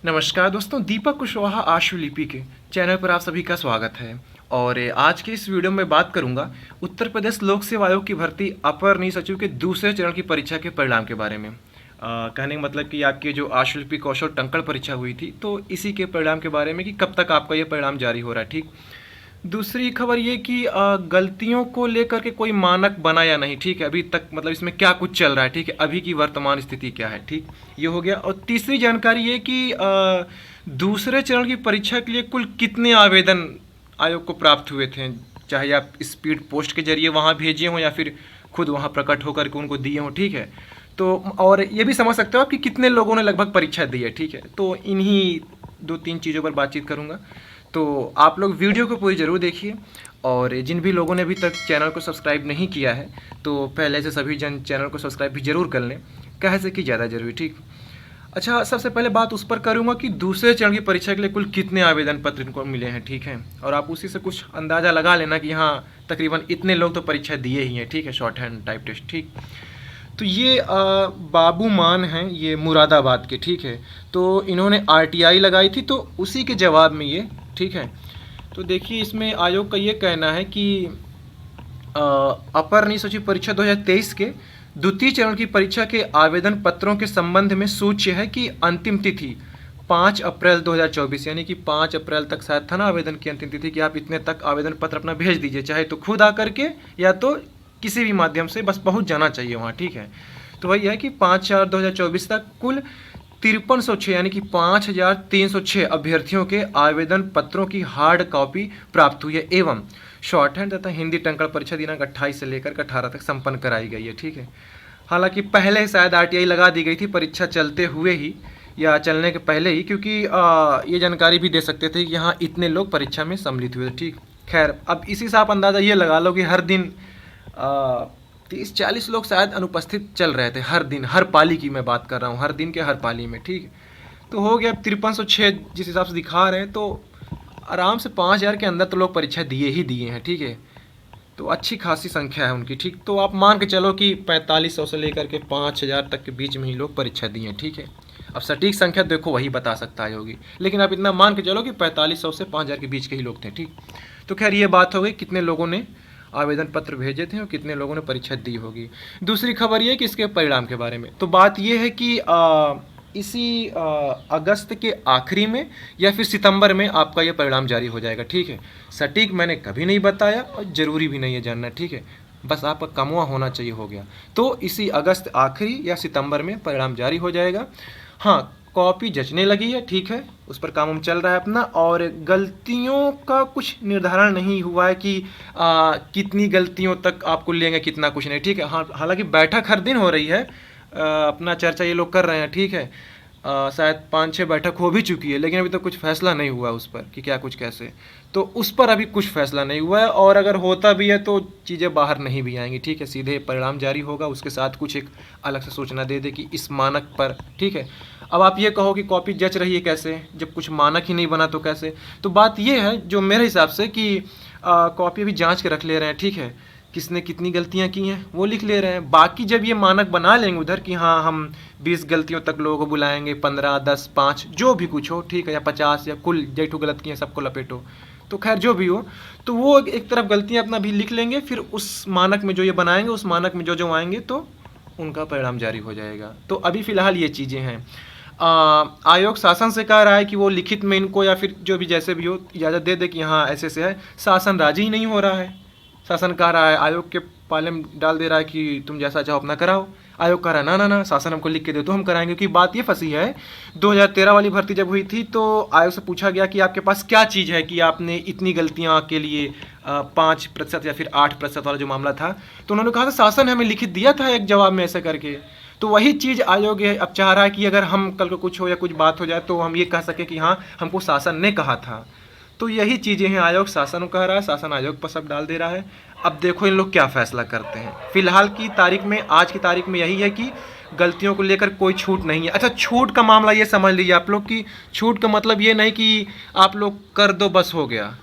नमस्कार दोस्तों, दीपक कुशवाहा आशुलिपि के चैनल पर आप सभी का स्वागत है। और आज के इस वीडियो में बात करूंगा उत्तर प्रदेश लोक सेवा आयोग की भर्ती अपर नियुक्त सचिव के दूसरे चरण की परीक्षा के परिणाम के बारे में। कहने का मतलब कि आपकी जो आशुलिपि कौशल टंकण परीक्षा हुई थी, तो इसी के परिणाम के बारे में कि कब तक आपका ये परिणाम जारी हो रहा है। ठीक, दूसरी खबर ये कि गलतियों को लेकर के कोई मानक बना या नहीं। ठीक है, अभी तक मतलब इसमें क्या कुछ चल रहा है। ठीक है, अभी की वर्तमान स्थिति क्या है। ठीक, ये हो गया। और तीसरी जानकारी ये कि दूसरे चरण की परीक्षा के लिए कुल कितने आवेदन आयोग को प्राप्त हुए थे, चाहे आप स्पीड पोस्ट के जरिए वहाँ भेजे हों या फिर खुद वहाँ प्रकट होकर के उनको दिए हों। ठीक है, तो और ये भी समझ सकते हो आप कि कितने लोगों ने लगभग परीक्षा दी है। ठीक है, तो इन्हीं 2-3 चीज़ों पर बातचीत करूँगा, तो आप लोग वीडियो को पूरी ज़रूर देखिए। और जिन भी लोगों ने अभी तक चैनल को सब्सक्राइब नहीं किया है, तो पहले से सभी जन चैनल को सब्सक्राइब भी ज़रूर कर लें, कहे से कि ज़्यादा ज़रूरी। ठीक, अच्छा, सबसे पहले बात उस पर करूँगा कि दूसरे चरण की परीक्षा के लिए कुल कितने आवेदन पत्र इनको मिले हैं। ठीक है, और आप उसी से कुछ अंदाज़ा लगा लेना कि हाँ, तकरीबन इतने लोग तो परीक्षा दिए ही हैं। ठीक है, शॉर्ट हैंड टाइप टेस्ट। ठीक, तो ये बाबू मान हैं, ये मुरादाबाद के। ठीक है, तो इन्होंने RTI लगाई थी, तो उसी के जवाब में ये। ठीक है, तो देखिए इसमें आयोग का ये कहना है कि अपर नियुक्त सचिव परीक्षा 2023 के द्वितीय चरण की परीक्षा के आवेदन पत्रों के संबंध में सूच्य है कि अंतिम तिथि 5 अप्रैल 2024, यानी कि 5 अप्रैल तक शायद था ना आवेदन की अंतिम तिथि, कि आप इतने तक आवेदन पत्र अपना भेज दीजिए, चाहे तो खुद आकर के या तो किसी भी माध्यम से, बस पहुंच जाना चाहिए वहाँ। ठीक है, तो वही है कि 5/4/2024 तक कुल 5306 यानी कि 5306 अभ्यर्थियों के आवेदन पत्रों की हार्ड कॉपी प्राप्त हुई है एवं शॉर्ट हैंड तथा हिंदी टंकण परीक्षा दिनांक 28 से लेकर 18 तक संपन्न कराई गई है। ठीक है, हालांकि पहले शायद RTI लगा दी गई थी परीक्षा चलते हुए ही या चलने के पहले ही, क्योंकि ये जानकारी भी दे सकते थे कि यहाँ इतने लोग परीक्षा में सम्मिलित हुए थे। ठीक, खैर अब इसी से आप अंदाज़ा ये लगा लो कि हर दिन 30-40 लोग शायद अनुपस्थित चल रहे थे हर दिन, हर पाली की मैं बात कर रहा हूँ, हर दिन के हर पाली में। ठीक, तो हो गया 5306 जिस हिसाब से दिखा रहे हैं, तो आराम से 5000 के अंदर तो लोग परीक्षा दिए ही दिए हैं। ठीक है, तो अच्छी खासी संख्या है उनकी। ठीक, तो आप मान के चलो कि 4500 से लेकर के 5000 तक के बीच में ही लोग परीक्षा दिए हैं। ठीक है, अब सटीक संख्या देखो वही बता सकता है होगी, लेकिन आप इतना मान के चलो कि 4500 से 5000 के बीच के ही लोग थे। ठीक, तो खैर ये बात हो गई कितने लोगों ने आवेदन पत्र भेजे थे और कितने लोगों ने परीक्षा दी होगी। दूसरी खबर ये कि इसके परिणाम के बारे में, तो बात ये है कि इसी अगस्त के आखिरी में या फिर सितंबर में आपका ये परिणाम जारी हो जाएगा। ठीक है, सटीक मैंने कभी नहीं बताया और ज़रूरी भी नहीं है जानना। ठीक है, बस आपका कमुआ होना चाहिए, हो गया। तो इसी अगस्त आखिरी या सितंबर में परिणाम जारी हो जाएगा। हाँ, कॉपी जचने लगी है। ठीक है, उस पर काम चल रहा है अपना, और गलतियों का कुछ निर्धारण नहीं हुआ है कि कितनी गलतियों तक आपको लेंगे, कितना कुछ नहीं। ठीक है, हाँ, हालांकि बैठक हर दिन हो रही है, अपना चर्चा ये लोग कर रहे हैं। ठीक है, शायद 5-6 बैठक हो भी चुकी है, लेकिन अभी तो कुछ फैसला नहीं हुआ उस पर कि क्या कुछ कैसे, तो उस पर अभी कुछ फैसला नहीं हुआ है। और अगर होता भी है तो चीज़ें बाहर नहीं भी आएंगी। ठीक है, सीधे परिणाम जारी होगा, उसके साथ कुछ एक अलग से सूचना दे दे कि इस मानक पर। ठीक है, अब आप ये कहो कि कॉपी जच रही है कैसे, जब कुछ मानक ही नहीं बना तो कैसे। तो बात ये है जो मेरे हिसाब से कि कॉपी अभी जांच के रख ले रहे हैं। ठीक है, किसने कितनी गलतियां की हैं वो लिख ले रहे हैं। बाकी जब ये मानक बना लेंगे उधर कि हाँ हम 20 गलतियों तक लोगों को बुलाएंगे, 15, 10, 5 जो भी कुछ हो, ठीक है, या 50 या कुल जेठू गलत किए सबको लपेटो, तो खैर जो भी हो, तो वो एक तरफ गलतियां अपना भी लिख लेंगे, फिर उस मानक में जो ये बनाएंगे, उस मानक में जो जो आएंगे तो उनका परिणाम जारी हो जाएगा। तो अभी फ़िलहाल ये चीज़ें हैं। आयोग शासन से कह रहा है कि वो लिखित में इनको या फिर जो भी जैसे भी हो इजाज़त दे दे कि हाँ ऐसे से है। शासन राजी ही नहीं हो रहा है। शासन कह रहा है, आयोग के पाले में डाल दे रहा है कि तुम जैसा चाहो अपना कराओ। आयोग कह रहा है ना ना ना, शासन हमको लिख के दे तो हम कराएंगे। क्योंकि बात ये फंसी है, 2013 वाली भर्ती जब हुई थी तो आयोग से पूछा गया कि आपके पास क्या चीज़ है कि आपने इतनी गलतियाँ के लिए 5% या फिर 8% वाला जो मामला था, तो उन्होंने कहा था शासन ने हमें लिखित दिया था एक जवाब में ऐसे करके। तो वही चीज़ आयोग अब चाह रहा है कि अगर हम कल को कुछ हो या कुछ बात हो जाए तो हम ये कह सके कि हाँ हमको शासन ने कहा था। तो यही चीज़ें हैं, आयोग शासन को कह रहा है, शासन आयोग पर सब डाल दे रहा है। अब देखो इन लोग क्या फैसला करते हैं। फिलहाल की तारीख में, आज की तारीख में यही है कि गलतियों को लेकर कोई छूट नहीं है। अच्छा, छूट का मामला ये समझ लीजिए आप लोग कि छूट का मतलब ये नहीं कि आप लोग कर दो बस हो गया।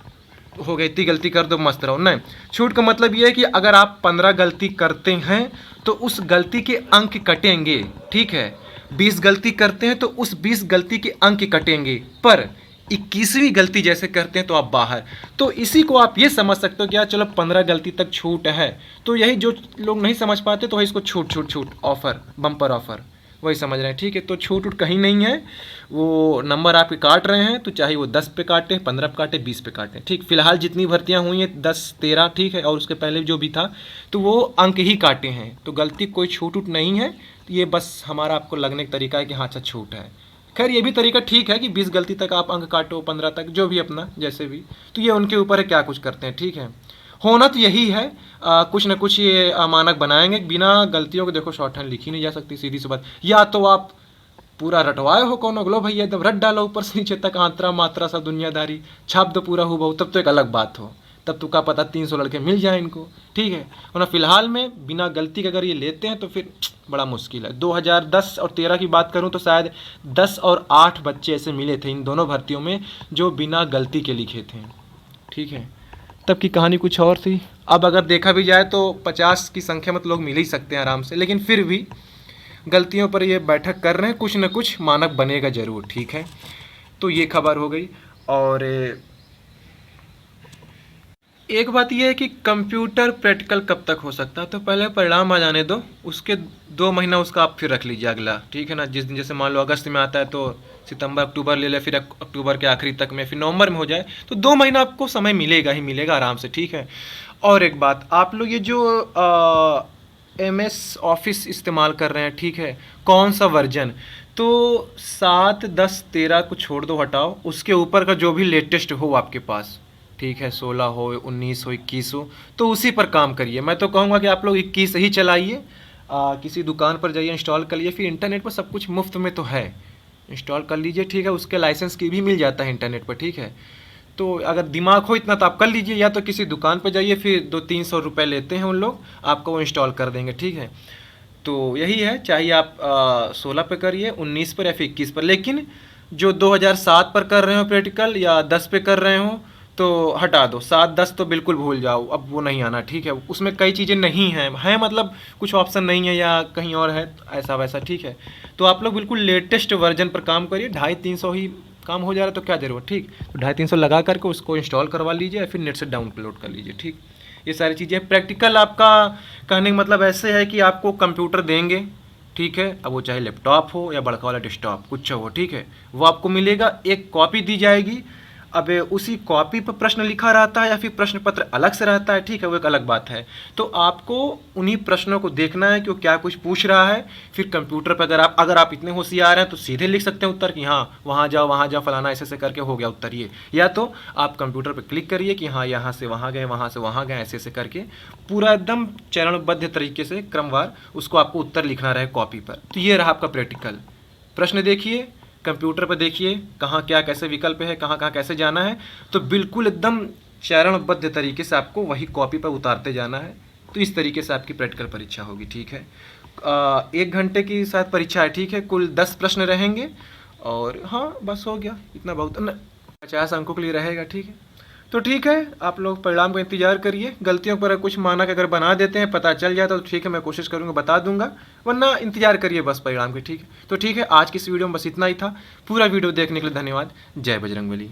हो गई, इतनी गलती कर दो मस्त रहो, नहीं। छूट का मतलब ये है कि अगर आप 15 गलती करते हैं तो उस गलती के अंक कटेंगे, ठीक है। 20 गलती करते हैं तो उस 20 गलती के अंक कटेंगे, पर 21वीं गलती जैसे करते हैं तो आप बाहर। तो इसी को आप ये समझ सकते हो कि यार चलो 15 गलती तक छूट है। तो यही जो लोग नहीं समझ पाते तो इसको छूट छूट छूट ऑफर, बम्पर ऑफर, वही समझ रहे हैं, ठीक है। तो छूट उट कहीं नहीं है, वो नंबर आपके काट रहे हैं, तो चाहे वो 10 पे काटे, 15 पे काटे, 20 पे काटे, ठीक। फिलहाल जितनी भर्तियां हुई हैं 10 13, ठीक है, और उसके पहले जो भी था तो वो अंक ही काटे हैं, तो गलती कोई छूट उट नहीं है। तो ये बस हमारा आपको लगने का तरीका है कि हाँ अच्छा छूट है। खैर ये भी तरीका ठीक है कि 20 गलती तक आप अंक काटो, 15 तक, जो भी अपना जैसे भी, तो ये उनके ऊपर है क्या कुछ करते हैं, ठीक है। होना तो यही है, कुछ ना कुछ ये मानक बनाएंगे, बिना गलतियों के देखो शॉर्ट हैंड लिखी नहीं जा सकती, सीधी सी बात। या तो आप पूरा रटवाए हो कौन लो भैया, एकदम रट डालो ऊपर से नीचे तक, आंतरा मात्रा सब दुनियादारी छाप दो पूरा हूबहू, तब तो एक अलग बात हो, तब तो क्या पता 300 लड़के मिल जाए इनको, ठीक है। वरना फिलहाल में बिना गलती के अगर ये लेते हैं तो फिर बड़ा मुश्किल है। 2010 और 13 की बात करूं तो शायद 10 और 8 बच्चे ऐसे मिले थे इन दोनों भर्तियों में जो बिना गलती के लिखे थे, ठीक है। तब की कहानी कुछ और थी। अब अगर देखा भी जाए तो 50 की संख्या में तो लोग मिल ही सकते हैं आराम से, लेकिन फिर भी गलतियों पर ये बैठक कर रहे हैं, कुछ न कुछ मानक बनेगा ज़रूर, ठीक है। तो ये खबर हो गई। और एक बात यह है कि कंप्यूटर प्रैक्टिकल कब तक हो सकता है, तो पहले परिणाम आ जाने दो, उसके 2 महीना उसका आप फिर रख लीजिए अगला, ठीक है ना। जिस दिन जैसे मान लो अगस्त में आता है तो सितंबर अक्टूबर ले ले, फिर अक्टूबर के आखिरी तक में, फिर नवंबर में हो जाए, तो 2 महीना आपको समय मिलेगा ही मिलेगा आराम से, ठीक है। और एक बात, आप लोग ये जो MS ऑफिस इस्तेमाल कर रहे हैं, ठीक है, कौन सा वर्जन, तो 7 10 13 को छोड़ दो, हटाओ, उसके ऊपर का जो भी लेटेस्ट हो आपके पास, ठीक है, 16 हो, 19 हो, 21 हो, तो उसी पर काम करिए। मैं तो कहूँगा कि आप लोग 21 ही चलाइए, किसी दुकान पर जाइए, इंस्टॉल कर लीजिए, फिर इंटरनेट पर सब कुछ मुफ्त में तो है, इंस्टॉल कर लीजिए, ठीक है। उसके लाइसेंस की भी मिल जाता है इंटरनेट पर, ठीक है। तो अगर दिमाग हो इतना तो आप कर लीजिए, या तो किसी दुकान पर जाइए, फिर 200-300 रुपये लेते हैं उन लोग, आपको वो इंस्टॉल कर देंगे, ठीक है। तो यही है, चाहिए आप 16 पे करिए, 19 पर या फिर 21 पर, लेकिन जो 2007 पर कर रहे हो प्रैक्टिकल या 10 पे कर रहे हो तो हटा दो, 7 10 तो बिल्कुल भूल जाओ, अब वो नहीं आना, ठीक है। उसमें कई चीज़ें नहीं हैं मतलब कुछ ऑप्शन नहीं है या कहीं और है ऐसा वैसा, ठीक है। तो आप लोग बिल्कुल लेटेस्ट वर्जन पर काम करिए, 250-300 ही काम हो जा रहा है तो क्या जरूरत, ठीक। तो 250-300 लगा करके उसको इंस्टॉल करवा लीजिए या फिर नेट से डाउनलोड कर लीजिए, ठीक। ये सारी चीज़ें प्रैक्टिकल आपका कहने का मतलब ऐसे है कि आपको कंप्यूटर देंगे, ठीक है, अब वो चाहे लैपटॉप हो या बड़का वाला डेस्कटॉप कुछ हो, ठीक है, वो आपको मिलेगा, एक कॉपी दी जाएगी। अब उसी कॉपी पर प्रश्न लिखा रहता है या फिर प्रश्न पत्र अलग से रहता है, ठीक है, वो एक अलग बात है। तो आपको उन्हीं प्रश्नों को देखना है कि वो क्या कुछ पूछ रहा है, फिर कंप्यूटर पर अगर आप इतने होशियार हैं तो सीधे लिख सकते हैं उत्तर कि हाँ वहाँ जाओ फलाना ऐसे करके हो गया उत्तर ये, या तो आप कंप्यूटर पर क्लिक करिए कि हाँ यहाँ से वहाँ गए, वहाँ से वहाँ गए, ऐसे करके पूरा एकदम चरणबद्ध तरीके से क्रमवार उसको आपको उत्तर लिखना रहे कॉपी पर। तो ये रहा आपका प्रैक्टिकल। प्रश्न देखिए, कंप्यूटर पर देखिए कहाँ क्या कैसे विकल्प है, कहाँ कहाँ कैसे जाना है, तो बिल्कुल एकदम चरणबद्ध तरीके से आपको वही कॉपी पर उतारते जाना है। तो इस तरीके से आपकी प्रैक्टिकल परीक्षा होगी, ठीक है। 1 घंटे की शायद परीक्षा है, ठीक है, कुल 10 प्रश्न रहेंगे, और हाँ बस हो गया, इतना बहुत 50 अंकों के लिए रहेगा, ठीक है। तो ठीक है, आप लोग परिणाम का इंतजार करिए, गलतियों पर कुछ मानक अगर बना देते हैं, पता चल जाता तो ठीक है, मैं कोशिश करूँगा बता दूंगा, वरना इंतजार करिए बस परिणाम के, ठीक है। तो ठीक है, आज की इस वीडियो में बस इतना ही था। पूरा वीडियो देखने के लिए धन्यवाद। जय बजरंगबली।